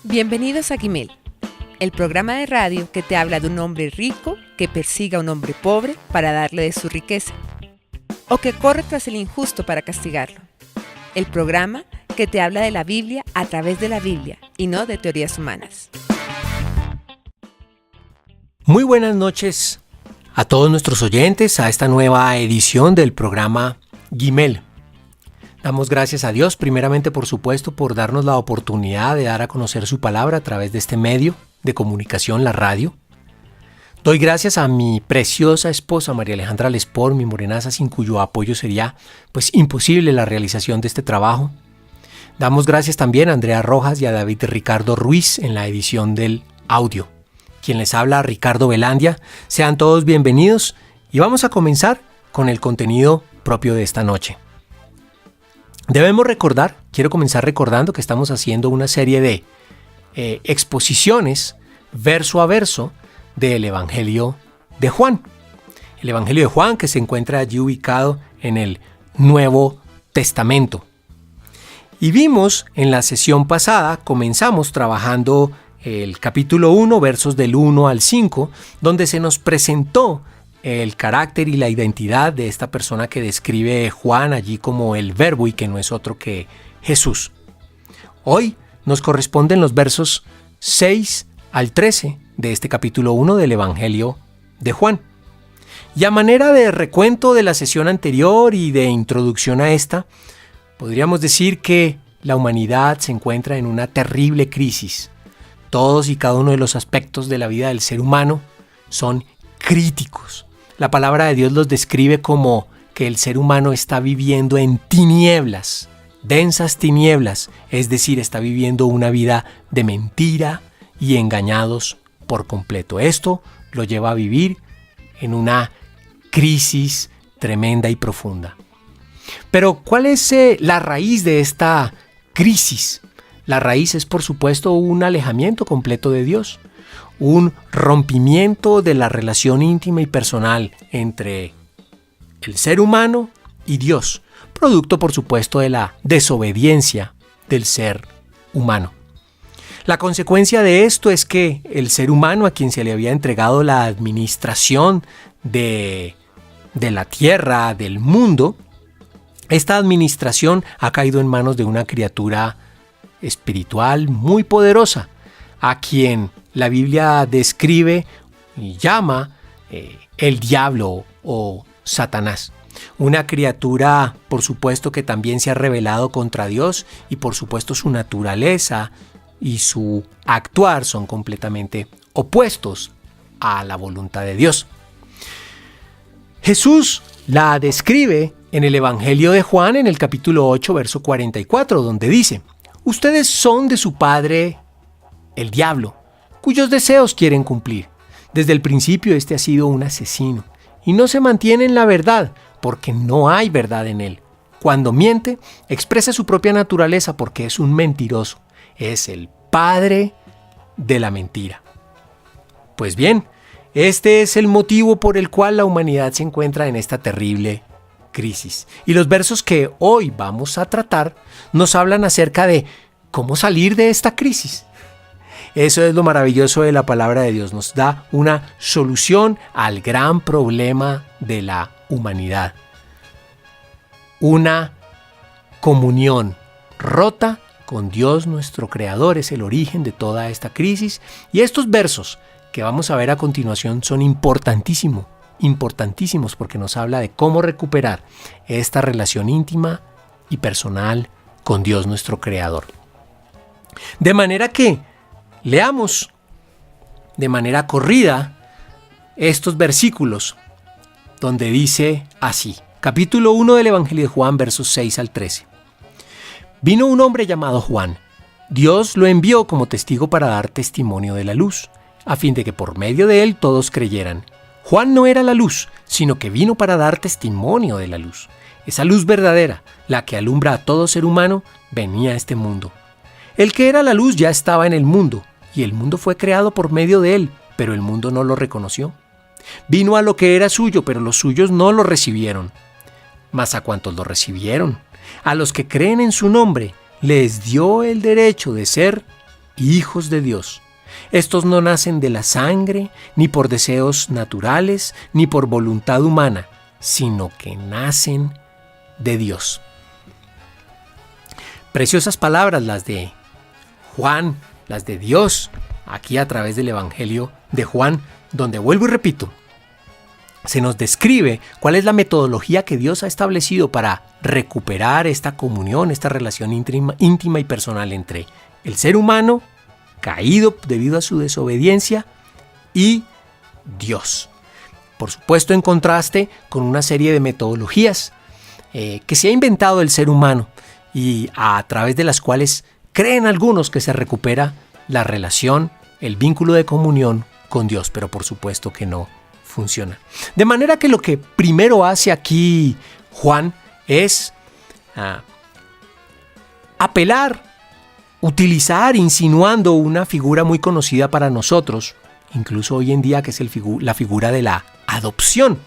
Bienvenidos a Gimel, el programa de radio que te habla de un hombre rico que persiga a un hombre pobre para darle de su riqueza, o que corre tras el injusto para castigarlo. El programa que te habla de la Biblia a través de la Biblia y no de teorías humanas. Muy buenas noches a todos nuestros oyentes a esta nueva edición del programa Gimel. Damos gracias a Dios, primeramente por supuesto, por darnos la oportunidad de dar a conocer su palabra a través de este medio de comunicación, la radio. Doy gracias a mi preciosa esposa María Alejandra Lespor, mi morenaza, sin cuyo apoyo sería imposible la realización de este trabajo. Damos gracias también a Andrea Rojas y a David Ricardo Ruiz en la edición del audio. Quien les habla, Ricardo Velandia. Sean todos bienvenidos y vamos a comenzar con el contenido propio de esta noche. Quiero comenzar recordando que estamos haciendo una serie de exposiciones verso a verso del Evangelio de Juan. El Evangelio de Juan, que se encuentra allí ubicado en el Nuevo Testamento. Y vimos en la sesión pasada, comenzamos trabajando el capítulo 1, versos del 1 al 5, donde se nos presentó el carácter y la identidad de esta persona que describe Juan allí como el Verbo y que no es otro que Jesús. Hoy nos corresponden los versos 6 al 13 de este capítulo 1 del Evangelio de Juan. Y a manera de recuento de la sesión anterior y de introducción a esta, podríamos decir que la humanidad se encuentra en una terrible crisis. Todos y cada uno de los aspectos de la vida del ser humano son críticos. La palabra de Dios los describe como que el ser humano está viviendo en tinieblas, densas tinieblas, es decir, está viviendo una vida de mentira y engañados por completo. Esto lo lleva a vivir en una crisis tremenda y profunda. Pero, ¿cuál es la raíz de esta crisis? La raíz es, por supuesto, un alejamiento completo de Dios, un rompimiento de la relación íntima y personal entre el ser humano y Dios, producto, por supuesto, de la desobediencia del ser humano. La consecuencia de esto es que el ser humano, a quien se le había entregado la administración de la tierra, del mundo, esta administración ha caído en manos de una criatura espiritual muy poderosa, a quien la Biblia describe y llama el diablo o Satanás. Una criatura, por supuesto, que también se ha rebelado contra Dios y por supuesto su naturaleza y su actuar son completamente opuestos a la voluntad de Dios. Jesús la describe en el Evangelio de Juan en el capítulo 8, verso 44, donde dice: ustedes son de su padre el diablo, cuyos deseos quieren cumplir. Desde el principio este ha sido un asesino y no se mantiene en la verdad porque no hay verdad en él. Cuando miente, expresa su propia naturaleza porque es un mentiroso. Es el padre de la mentira. Pues bien, este es el motivo por el cual la humanidad se encuentra en esta terrible crisis. Y los versos que hoy vamos a tratar nos hablan acerca de cómo salir de esta crisis. Eso es lo maravilloso de la palabra de Dios. Nos da una solución al gran problema de la humanidad. Una comunión rota con Dios nuestro Creador es el origen de toda esta crisis. Y estos versos que vamos a ver a continuación son importantísimos porque nos habla de cómo recuperar esta relación íntima y personal con Dios nuestro Creador. De manera que leamos de manera corrida estos versículos donde dice así, capítulo 1 del Evangelio de Juan, versos 6 al 13. Vino un hombre llamado Juan. Dios lo envió como testigo para dar testimonio de la luz, a fin de que por medio de él todos creyeran. Juan no era la luz, sino que vino para dar testimonio de la luz. Esa luz verdadera, la que alumbra a todo ser humano, venía a este mundo. El que era la luz ya estaba en el mundo, y el mundo fue creado por medio de él, pero el mundo no lo reconoció. Vino a lo que era suyo, pero los suyos no lo recibieron. Mas a cuantos lo recibieron, a los que creen en su nombre, les dio el derecho de ser hijos de Dios. Estos no nacen de la sangre, ni por deseos naturales, ni por voluntad humana, sino que nacen de Dios. Preciosas palabras las de Juan, las de Dios, aquí a través del Evangelio de Juan, donde vuelvo y repito, se nos describe cuál es la metodología que Dios ha establecido para recuperar esta comunión, esta relación íntima y personal entre el ser humano, caído debido a su desobediencia, y Dios. Por supuesto, en contraste con una serie de metodologías que se ha inventado el ser humano y a través de las cuales creen algunos que se recupera la relación, el vínculo de comunión con Dios, pero por supuesto que no funciona. De manera que lo que primero hace aquí Juan es apelar, utilizar, insinuando una figura muy conocida para nosotros, incluso hoy en día, que es la figura de la adopción.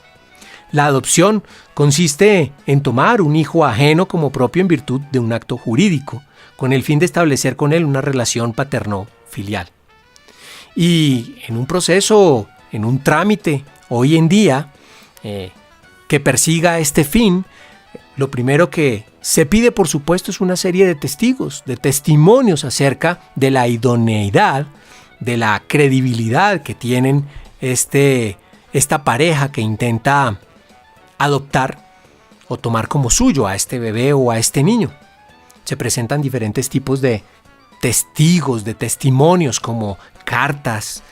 La adopción consiste en tomar un hijo ajeno como propio en virtud de un acto jurídico, con el fin de establecer con él una relación paterno-filial. Y en un proceso, en un trámite, hoy en día, que persiga este fin, lo primero que se pide, por supuesto, es una serie de testigos, de testimonios acerca de la idoneidad, de la credibilidad que tienen esta pareja que intenta adoptar o tomar como suyo a este bebé o a este niño. Se presentan diferentes tipos de testigos, de testimonios, como cartas,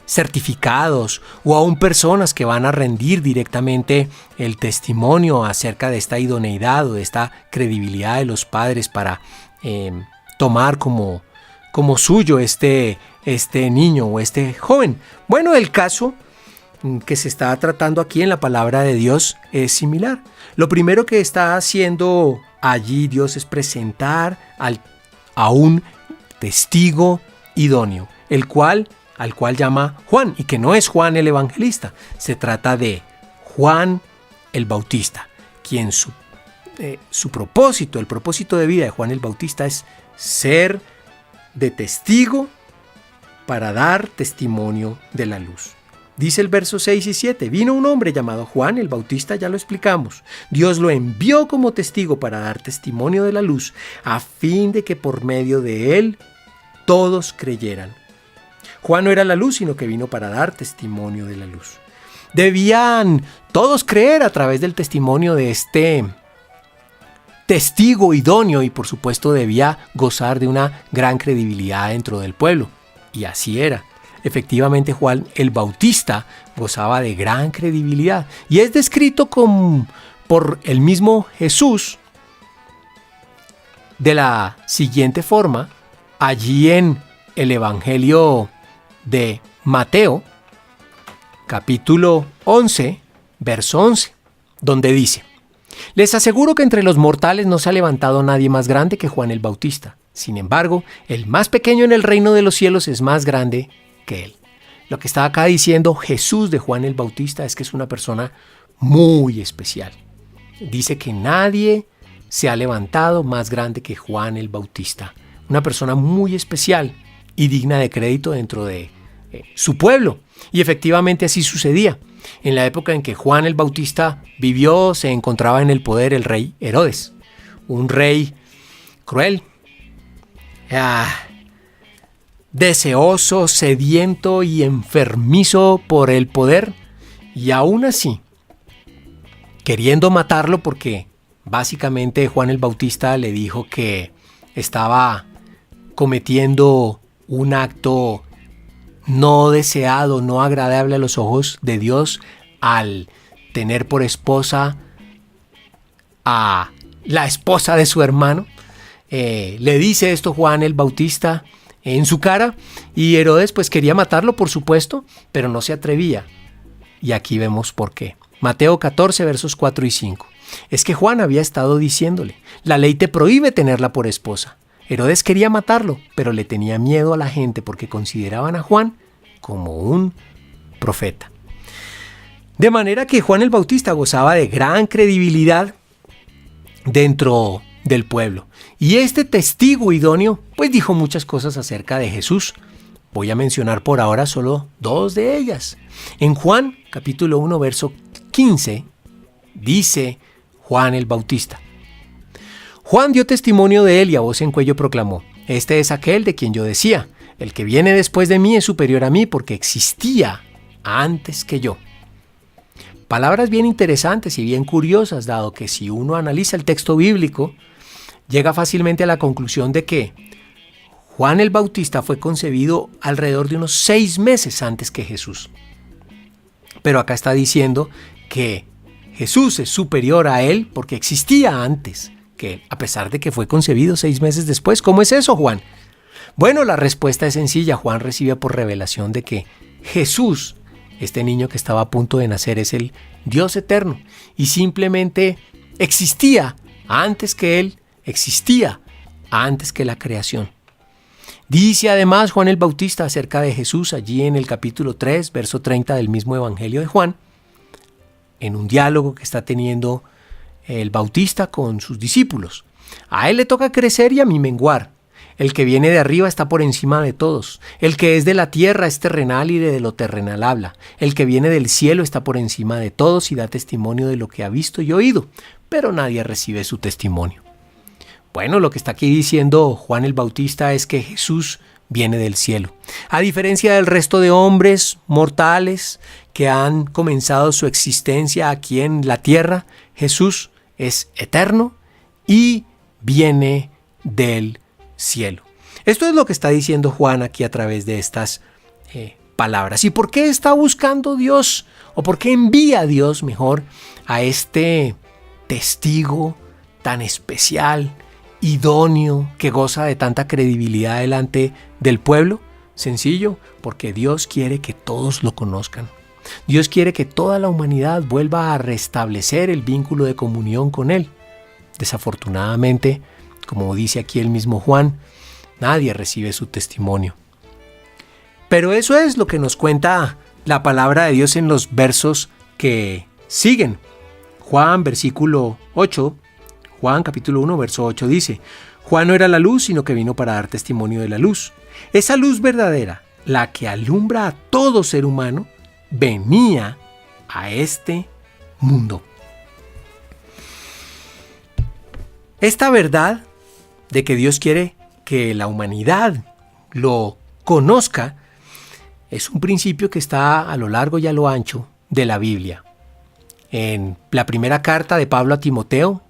certificados, o aún personas que van a rendir directamente el testimonio acerca de esta idoneidad o de esta credibilidad de los padres para tomar como suyo este niño o este joven. Bueno, el caso que se está tratando aquí en la palabra de Dios es similar. Lo primero que está haciendo allí Dios es presentar a un testigo idóneo, al cual llama Juan, y que no es Juan el Evangelista. Se trata de Juan el Bautista, quien su propósito, el propósito de vida de Juan el Bautista es ser de testigo para dar testimonio de la luz. Dice el verso 6 y 7, vino un hombre llamado Juan el Bautista, ya lo explicamos. Dios lo envió como testigo para dar testimonio de la luz, a fin de que por medio de él todos creyeran. Juan no era la luz, sino que vino para dar testimonio de la luz. Debían todos creer a través del testimonio de este testigo idóneo, y por supuesto debía gozar de una gran credibilidad dentro del pueblo. Y así era. Efectivamente, Juan el Bautista gozaba de gran credibilidad y es descrito por el mismo Jesús de la siguiente forma allí en el Evangelio de Mateo, capítulo 11, verso 11, donde dice: les aseguro que entre los mortales no se ha levantado nadie más grande que Juan el Bautista. Sin embargo, el más pequeño en el reino de los cielos es más grande que él. Lo que está acá diciendo Jesús de Juan el Bautista es que es una persona muy especial. Dice que nadie se ha levantado más grande que Juan el Bautista. Una persona muy especial y digna de crédito dentro de su pueblo. Y efectivamente así sucedía. En la época en que Juan el Bautista vivió, se encontraba en el poder el rey Herodes, un rey cruel, deseoso, sediento y enfermizo por el poder, y aún así queriendo matarlo, porque básicamente Juan el Bautista le dijo que estaba cometiendo un acto no deseado, no agradable a los ojos de Dios, al tener por esposa a la esposa de su hermano. Le dice esto Juan el Bautista en su cara, y Herodes pues quería matarlo, por supuesto, pero no se atrevía. Y aquí vemos por qué. Mateo 14, versos 4 y 5. Es que Juan había estado diciéndole: la ley te prohíbe tenerla por esposa. Herodes quería matarlo, pero le tenía miedo a la gente porque consideraban a Juan como un profeta. De manera que Juan el Bautista gozaba de gran credibilidad dentro del pueblo. Y este testigo idóneo pues dijo muchas cosas acerca de Jesús. Voy a mencionar por ahora solo 2 de ellas. En Juan capítulo 1 verso 15 dice Juan el Bautista: Juan dio testimonio de él y a voz en cuello proclamó: este es aquel de quien yo decía, el que viene después de mí es superior a mí porque existía antes que yo. Palabras bien interesantes y bien curiosas, dado que si uno analiza el texto bíblico, llega fácilmente a la conclusión de que Juan el Bautista fue concebido alrededor de unos 6 meses antes que Jesús. Pero acá está diciendo que Jesús es superior a él porque existía antes que él, a pesar de que fue concebido 6 meses después. ¿Cómo es eso, Juan? Bueno, la respuesta es sencilla. Juan recibe por revelación de que Jesús, este niño que estaba a punto de nacer, es el Dios eterno y simplemente existía antes que él, existía antes que la creación. Dice además Juan el Bautista acerca de Jesús allí en el capítulo 3, verso 30 del mismo Evangelio de Juan, en un diálogo que está teniendo el Bautista con sus discípulos: a él le toca crecer y a mí menguar. El que viene de arriba está por encima de todos. El que es de la tierra es terrenal y de lo terrenal habla. El que viene del cielo está por encima de todos y da testimonio de lo que ha visto y oído, pero nadie recibe su testimonio. Bueno, lo que está aquí diciendo Juan el Bautista es que Jesús viene del cielo. A diferencia del resto de hombres mortales que han comenzado su existencia aquí en la tierra, Jesús es eterno y viene del cielo. Esto es lo que está diciendo Juan aquí a través de estas palabras. ¿Y por qué está buscando Dios? ¿O por qué envía Dios mejor a este testigo tan especial, idóneo, que goza de tanta credibilidad delante del pueblo? Sencillo, porque Dios quiere que todos lo conozcan. Dios quiere que toda la humanidad vuelva a restablecer el vínculo de comunión con Él. Desafortunadamente, como dice aquí el mismo Juan, nadie recibe su testimonio. Pero eso es lo que nos cuenta la palabra de Dios en los versos que siguen. Juan, versículo 8, Juan capítulo 1, verso 8 dice: Juan no era la luz, sino que vino para dar testimonio de la luz. Esa luz verdadera, la que alumbra a todo ser humano, venía a este mundo. Esta verdad de que Dios quiere que la humanidad lo conozca es un principio que está a lo largo y a lo ancho de la Biblia. En la primera carta de Pablo a Timoteo,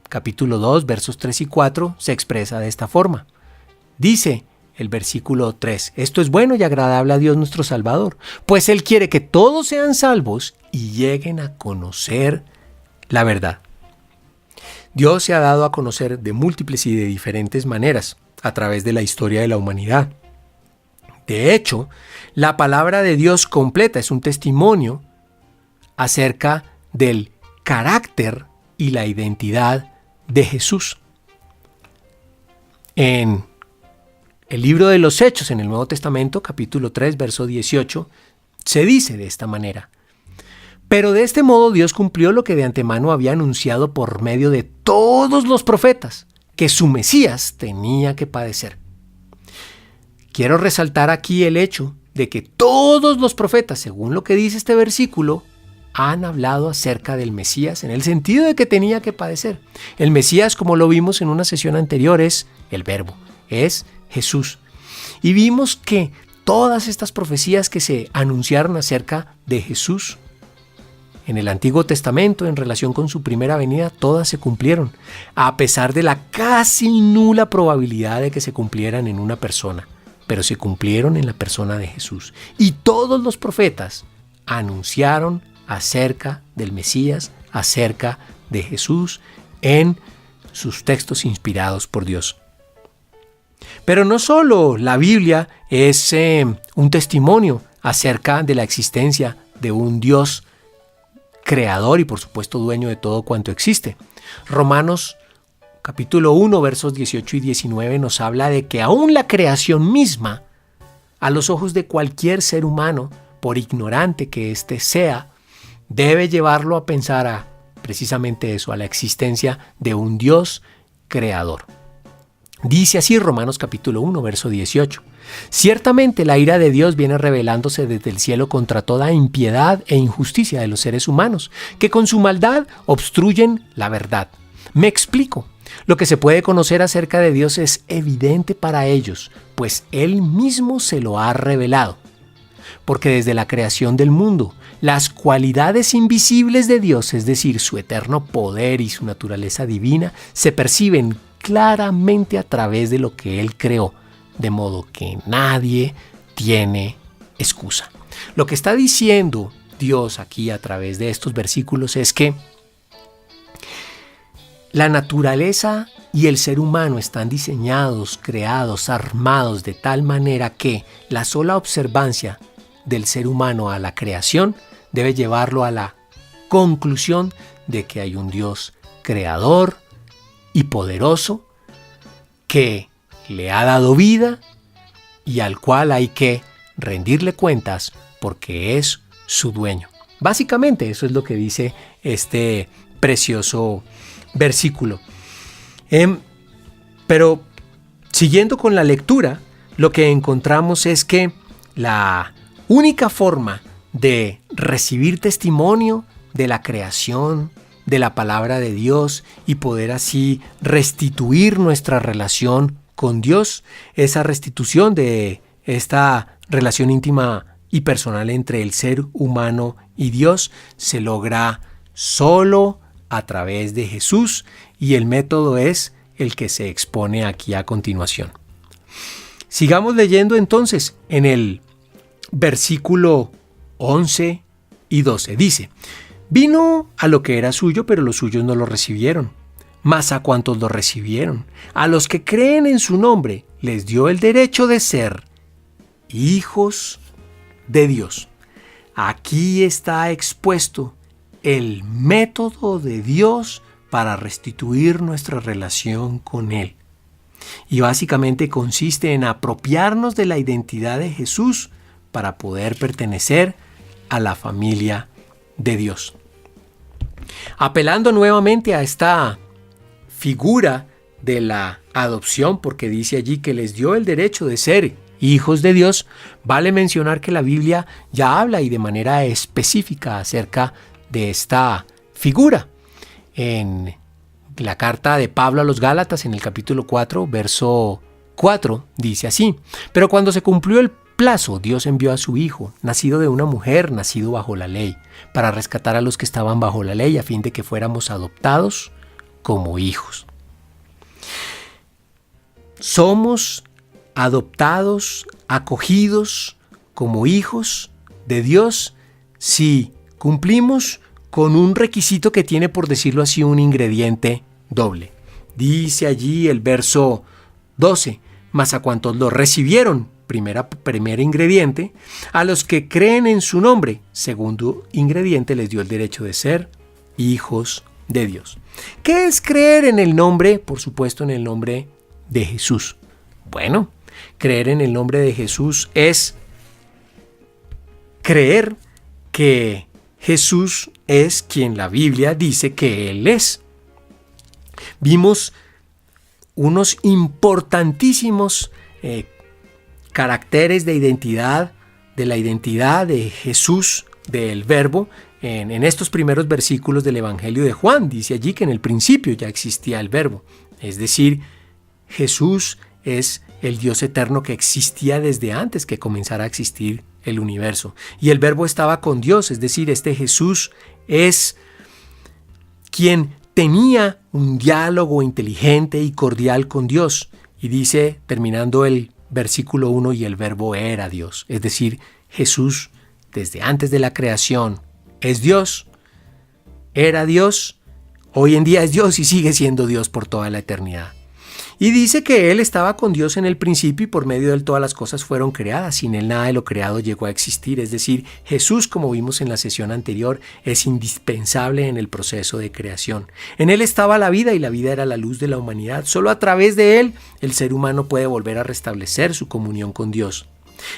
capítulo 2, versos 3 y 4, se expresa de esta forma. Dice el versículo 3: esto es bueno y agradable a Dios nuestro Salvador, pues Él quiere que todos sean salvos y lleguen a conocer la verdad. Dios se ha dado a conocer de múltiples y de diferentes maneras a través de la historia de la humanidad. De hecho, la palabra de Dios completa es un testimonio acerca del carácter y la identidad de Jesús. En el libro de los Hechos, en el Nuevo Testamento, capítulo 3, verso 18, se dice de esta manera: pero de este modo Dios cumplió lo que de antemano había anunciado por medio de todos los profetas, que su Mesías tenía que padecer. Quiero resaltar aquí el hecho de que todos los profetas, según lo que dice este versículo, han hablado acerca del Mesías en el sentido de que tenía que padecer. El Mesías, como lo vimos en una sesión anterior, es el Verbo, es Jesús. Y vimos que todas estas profecías que se anunciaron acerca de Jesús en el Antiguo Testamento en relación con su primera venida, todas se cumplieron, a pesar de la casi nula probabilidad de que se cumplieran en una persona, pero se cumplieron en la persona de Jesús. Y todos los profetas anunciaron acerca del Mesías, acerca de Jesús, en sus textos inspirados por Dios. Pero no solo la Biblia es un testimonio acerca de la existencia de un Dios creador y por supuesto dueño de todo cuanto existe. Romanos capítulo 1, versos 18 y 19 nos habla de que aún la creación misma, a los ojos de cualquier ser humano, por ignorante que éste sea, debe llevarlo a pensar a precisamente eso, a la existencia de un Dios creador. Dice así Romanos capítulo 1, verso 18. Ciertamente la ira de Dios viene revelándose desde el cielo contra toda impiedad e injusticia de los seres humanos, que con su maldad obstruyen la verdad. Me explico. Lo que se puede conocer acerca de Dios es evidente para ellos, pues Él mismo se lo ha revelado. Porque desde la creación del mundo, las cualidades invisibles de Dios, es decir, su eterno poder y su naturaleza divina, se perciben claramente a través de lo que Él creó, de modo que nadie tiene excusa. Lo que está diciendo Dios aquí a través de estos versículos es que la naturaleza y el ser humano están diseñados, creados, armados de tal manera que la sola observancia del ser humano a la creación debe llevarlo a la conclusión de que hay un Dios creador y poderoso que le ha dado vida y al cual hay que rendirle cuentas porque es su dueño. Básicamente eso es lo que dice este precioso versículo. Pero siguiendo con la lectura, lo que encontramos es que la única forma de recibir testimonio de la creación, de la palabra de Dios y poder así restituir nuestra relación con Dios, esa restitución de esta relación íntima y personal entre el ser humano y Dios se logra solo a través de Jesús y el método es el que se expone aquí a continuación. Sigamos leyendo entonces en el versículo 11 y 12. Dice: vino a lo que era suyo, pero los suyos no lo recibieron. Mas a cuantos lo recibieron, a los que creen en su nombre, les dio el derecho de ser hijos de Dios. Aquí está expuesto el método de Dios para restituir nuestra relación con Él. Y básicamente consiste en apropiarnos de la identidad de Jesús para poder pertenecer a la familia de Dios. Apelando nuevamente a esta figura de la adopción, porque dice allí que les dio el derecho de ser hijos de Dios, vale mencionar que la Biblia ya habla y de manera específica acerca de esta figura. En la carta de Pablo a los Gálatas, en el capítulo 4, verso 4, dice así: pero cuando se cumplió el plazo, Dios envió a su Hijo, nacido de una mujer, nacido bajo la ley, para rescatar a los que estaban bajo la ley, a fin de que fuéramos adoptados como hijos. Somos adoptados, acogidos como hijos de Dios si cumplimos con un requisito que tiene, por decirlo así, un ingrediente doble. Dice allí el verso 12: mas a cuantos lo recibieron, primer ingrediente, a los que creen en su nombre, segundo ingrediente, les dio el derecho de ser hijos de Dios. ¿Qué es creer en el nombre? Por supuesto, en el nombre de Jesús. Bueno, creer en el nombre de Jesús es creer que Jesús es quien la Biblia dice que Él es. Vimos unos importantísimos caracteres de la identidad de Jesús, del Verbo, en estos primeros versículos del Evangelio de Juan. Dice allí que en el principio ya existía el Verbo, es decir, Jesús es el Dios eterno que existía desde antes que comenzara a existir el universo. Y el Verbo estaba con Dios, es decir, este Jesús es quien tenía un diálogo inteligente y cordial con Dios. Y dice, terminando el versículo 1, y el Verbo era Dios. Es decir, Jesús, desde antes de la creación, es Dios, era Dios, hoy en día es Dios y sigue siendo Dios por toda la eternidad. Y dice que Él estaba con Dios en el principio y por medio de Él todas las cosas fueron creadas. Sin Él nada de lo creado llegó a existir. Es decir, Jesús, como vimos en la sesión anterior, es indispensable en el proceso de creación. En Él estaba la vida y la vida era la luz de la humanidad. Solo a través de Él el ser humano puede volver a restablecer su comunión con Dios.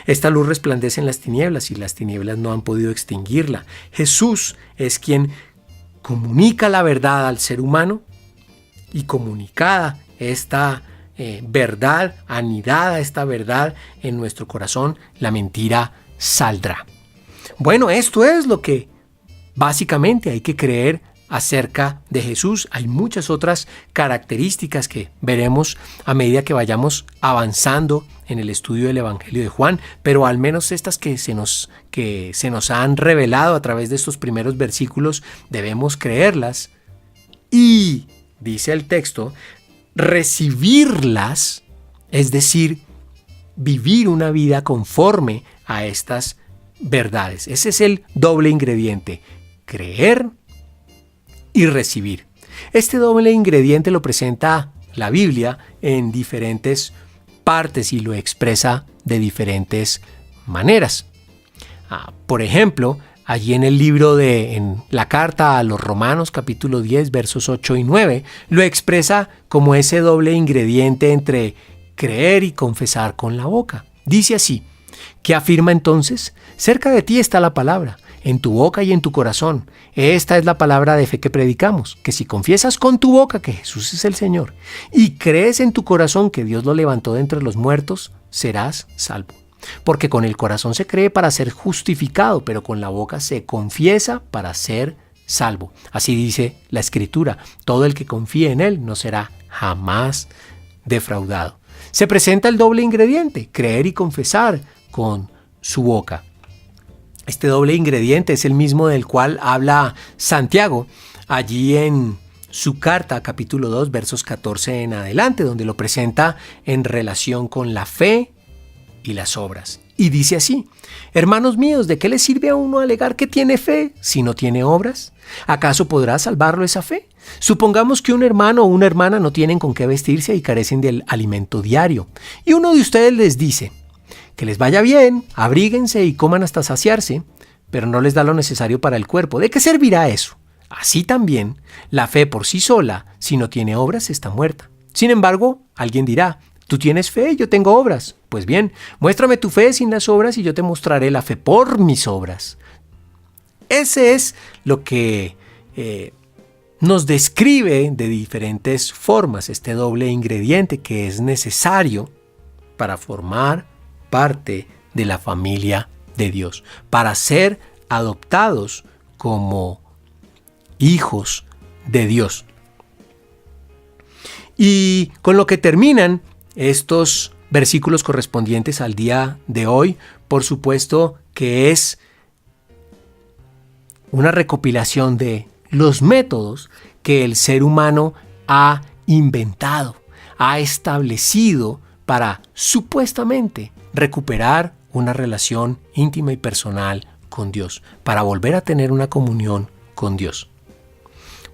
Esta luz resplandece en las tinieblas y las tinieblas no han podido extinguirla. Jesús es quien comunica la verdad al ser humano y comunicada esta verdad, anidada esta verdad en nuestro corazón, la mentira saldrá. Bueno, esto es lo que básicamente hay que creer acerca de Jesús. Hay muchas otras características que veremos a medida que vayamos avanzando en el estudio del Evangelio de Juan, pero al menos estas que se nos han revelado a través de estos primeros versículos, debemos creerlas y, dice el texto, recibirlas, es decir, vivir una vida conforme a estas verdades. Ese es el doble ingrediente: creer y recibir. Este doble ingrediente lo presenta la Biblia en diferentes partes y lo expresa de diferentes maneras. Por ejemplo, allí en el libro en la carta a los Romanos, capítulo 10, versos 8 y 9, lo expresa como ese doble ingrediente entre creer y confesar con la boca. Dice así: ¿qué afirma entonces? Cerca de ti está la palabra, en tu boca y en tu corazón. Esta es la palabra de fe que predicamos, que si confiesas con tu boca que Jesús es el Señor y crees en tu corazón que Dios lo levantó de entre los muertos, serás salvo. Porque con el corazón se cree para ser justificado, pero con la boca se confiesa para ser salvo. Así dice la Escritura: todo el que confíe en Él no será jamás defraudado. Se presenta el doble ingrediente: creer y confesar con su boca. Este doble ingrediente es el mismo del cual habla Santiago allí en su carta, capítulo 2, versos 14 en adelante, donde lo presenta en relación con la fe y las obras. Y dice así: hermanos míos, ¿de qué le sirve a uno alegar que tiene fe si no tiene obras? ¿Acaso podrá salvarlo esa fe? Supongamos que un hermano o una hermana no tienen con qué vestirse y carecen del alimento diario, y uno de ustedes les dice: que les vaya bien, abríguense y coman hasta saciarse, pero no les da lo necesario para el cuerpo. ¿De qué servirá eso? Así también, la fe por sí sola, si no tiene obras, está muerta. Sin embargo, alguien dirá: tú tienes fe, yo tengo obras. Pues bien, muéstrame tu fe sin las obras y yo te mostraré la fe por mis obras. Ese es lo que nos describe de diferentes formas este doble ingrediente que es necesario para formar parte de la familia de Dios, para ser adoptados como hijos de Dios. Y con lo que terminan estos versículos correspondientes al día de hoy, por supuesto que es una recopilación de los métodos que el ser humano ha inventado, ha establecido para supuestamente recuperar una relación íntima y personal con Dios, para volver a tener una comunión con Dios.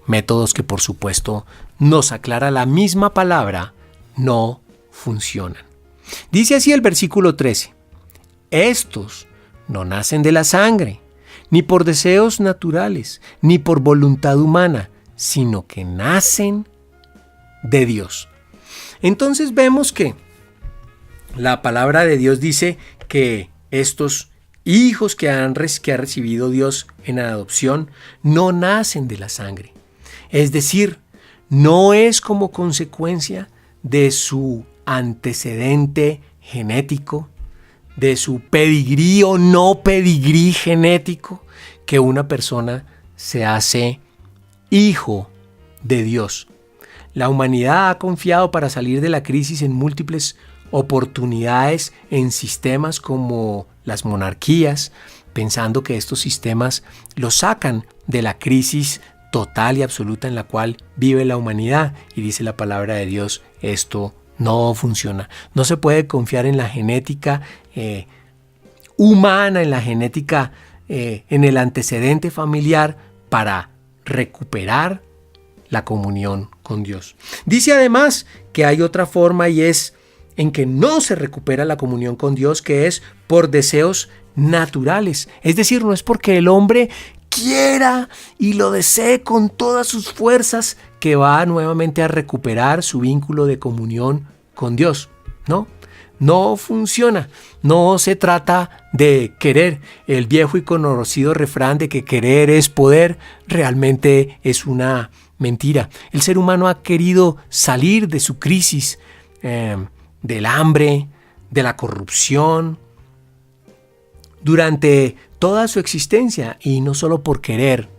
Métodos que, por supuesto, nos aclara la misma palabra, no funcionan. Dice así el versículo 13: estos no nacen de la sangre, ni por deseos naturales, ni por voluntad humana, sino que nacen de Dios. Entonces vemos que la palabra de Dios dice que estos hijos que ha recibido Dios en adopción no nacen de la sangre. Es decir, no es como consecuencia de su antecedente genético, de su pedigrí o no pedigrí genético, que una persona se hace hijo de Dios. La humanidad ha confiado para salir de la crisis en múltiples oportunidades en sistemas como las monarquías, pensando que estos sistemas los sacan de la crisis total y absoluta en la cual vive la humanidad. Y dice la palabra de Dios: esto no funciona. No se puede confiar en la genética humana, en la genética, en el antecedente familiar para recuperar la comunión con Dios. Dice además que hay otra forma, y es en que no se recupera la comunión con Dios, que es por deseos naturales. Es decir, no es porque el hombre quiera y lo desee con todas sus fuerzas que va nuevamente a recuperar su vínculo de comunión con Dios. No funciona. No se trata de querer. El viejo y conocido refrán de que querer es poder realmente es una mentira. El ser humano ha querido salir de su crisis, del hambre, de la corrupción, durante toda su existencia, y no solo por querer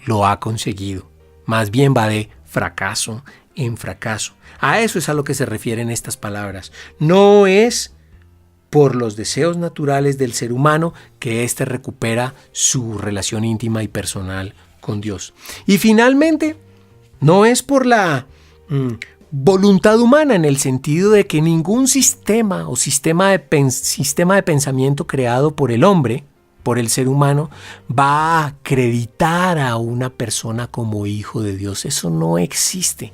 lo ha conseguido. Más bien va de fracaso en fracaso. A eso es a lo que se refieren estas palabras. No es por los deseos naturales del ser humano que éste recupera su relación íntima y personal con Dios. Y finalmente, no es por la voluntad humana, en el sentido de que ningún sistema o sistema de pensamiento creado por el hombre, por el ser humano, va a acreditar a una persona como hijo de Dios. Eso no existe.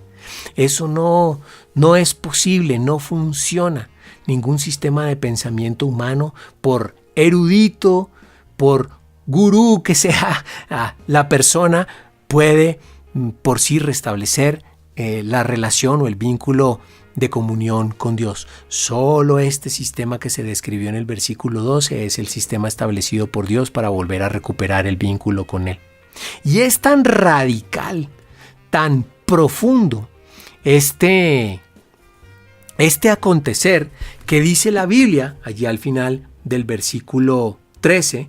Eso no es posible, no funciona. Ningún sistema de pensamiento humano, por erudito, por gurú que sea la persona, puede por sí restablecer la relación o el vínculo de comunión con Dios. Solo este sistema que se describió en el versículo 12 es el sistema establecido por Dios para volver a recuperar el vínculo con Él. Y es tan radical, tan profundo este acontecer, que dice la Biblia, allí al final del versículo 13,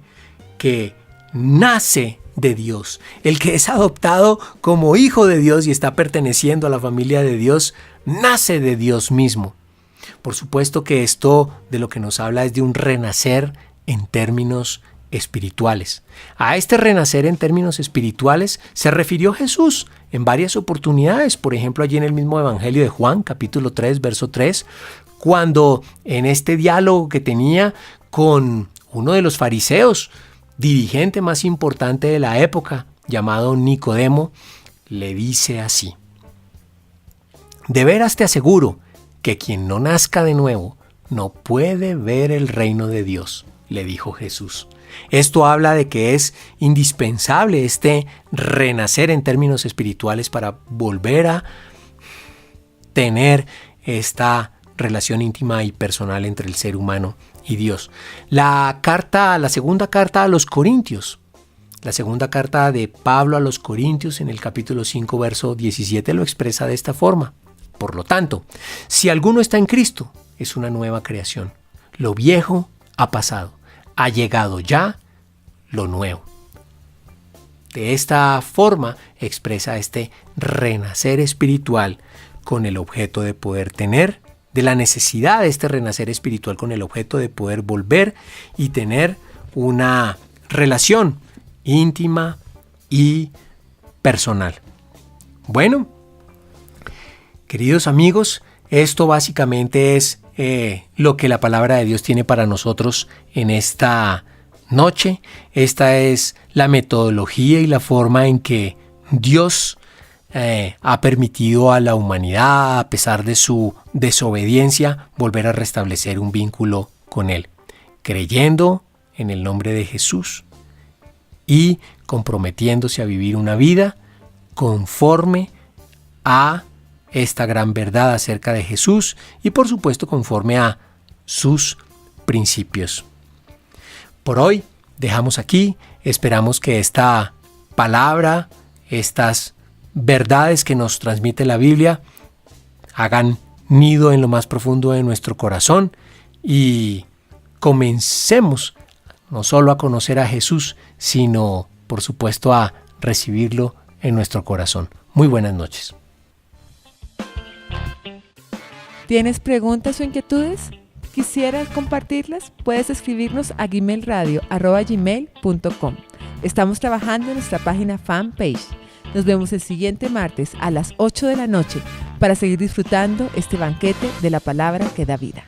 que nace de Dios. El que es adoptado como hijo de Dios y está perteneciendo a la familia de Dios, nace de Dios mismo. Por supuesto que esto de lo que nos habla es de un renacer en términos espirituales. A este renacer en términos espirituales se refirió Jesús en varias oportunidades. Por ejemplo, allí en el mismo Evangelio de Juan, capítulo 3, verso 3, cuando en este diálogo que tenía con uno de los fariseos, dirigente más importante de la época, llamado Nicodemo, le dice así: de veras te aseguro que quien no nazca de nuevo no puede ver el reino de Dios, le dijo Jesús. Esto habla de que es indispensable este renacer en términos espirituales para volver a tener esta relación íntima y personal entre el ser humano y Dios. La segunda carta a los Corintios, la segunda carta de Pablo a los Corintios, en el capítulo 5, verso 17, lo expresa de esta forma: por lo tanto, si alguno está en Cristo, es una nueva creación. Lo viejo ha pasado, ha llegado ya lo nuevo. De esta forma expresa este renacer espiritual con el objeto de poder tener, de la necesidad de este renacer espiritual con el objeto de poder volver y tener una relación íntima y personal. Bueno, queridos amigos, esto básicamente es lo que la palabra de Dios tiene para nosotros en esta noche. Esta es la metodología y la forma en que Dios ha permitido a la humanidad, a pesar de su desobediencia, volver a restablecer un vínculo con Él, creyendo en el nombre de Jesús y comprometiéndose a vivir una vida conforme a esta gran verdad acerca de Jesús y, por supuesto, conforme a sus principios. Por hoy dejamos aquí. Esperamos que esta palabra, estas verdades que nos transmite la Biblia, hagan nido en lo más profundo de nuestro corazón y comencemos no solo a conocer a Jesús, sino, por supuesto, a recibirlo en nuestro corazón. Muy buenas noches. ¿Tienes preguntas o inquietudes? ¿Quisieras compartirlas? Puedes escribirnos a gmail.com. Estamos trabajando en nuestra página fanpage. Nos vemos el siguiente martes a las 8 de la noche para seguir disfrutando este banquete de la palabra que da vida.